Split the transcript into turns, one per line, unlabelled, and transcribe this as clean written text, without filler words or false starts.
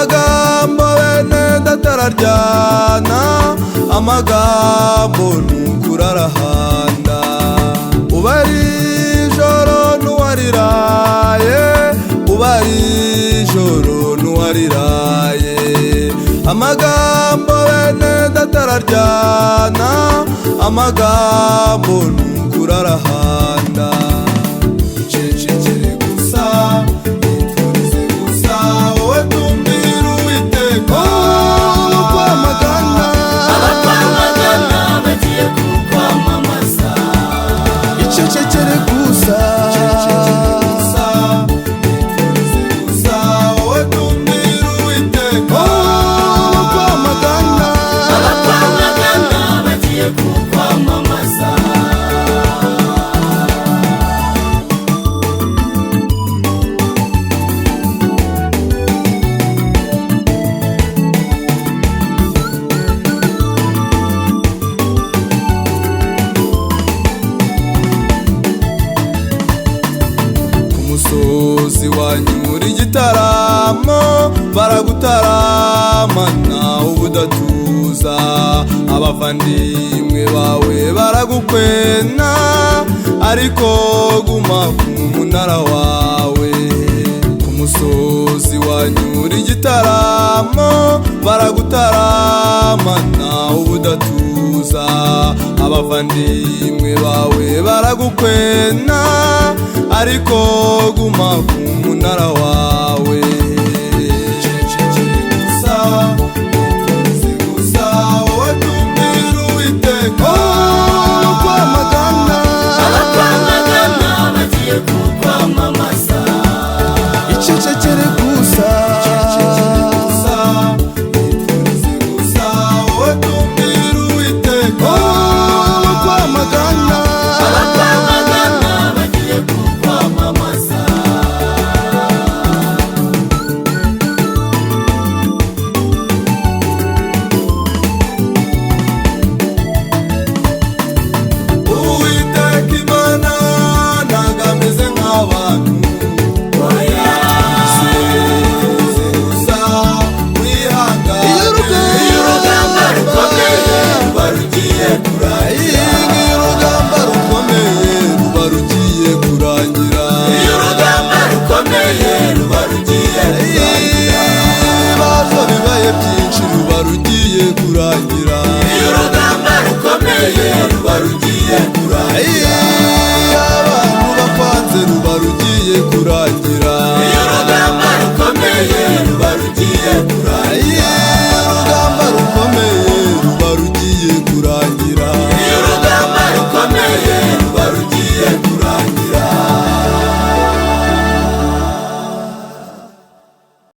amagambo bene datararyana, amagambo nukurarahanda. Ubari ijoro nuwariraye, ubari ijoro nuwariraye, amagambo bene datararyana, amagambo nukurarahanda. Icecekere gusa, iturize gusa, wowe tumbira Uwiteka. Nukwamagana,
abakwamagana bagiye kukwamamaza.
icecekere gusa, iturize gusa, wowe tumbira Uwiteka. Nukwamagana,
Abakwamagana bagiye kukwamamaza.
umusozi wanyura igitaramo, baragutaramana ubudatuza, abavandimwe bawe baragukwena, ariko guma ku munara wawe. Ku musozi wanyura igitaramo, baragutaramana ubudatuza, abavandimwe bawe baragukwena, ariko guma ku munara wawe. Icecekere gusa, iturize gusa, wowe tumbira Uwiteka. Nukwamagana,
Abakwamagana bagiye kukwamamaza.
icecekere gusa, iturize gusa, wowe tumbira Uwiteka. Nukwamagana,
Abakwamagana bagiye kukwamamaza.
Uwiteka Imana ntago ameze nk'abantu.
Oya,
Gusa wihangane,
iyo urugamba rukomeye ruba rugiye kurangira.
iyo urugamba rukomeye ruba rugiye kurangira,
Iyo urugamba rukomeye ruba rugiye kurangira.
ibibazo bibaye byinshi ruba rugiye kurangira,
Iyo urugamba rukomeye ruba rugiye kurangira.
abantu bakwanze ruba rugiye kurangira.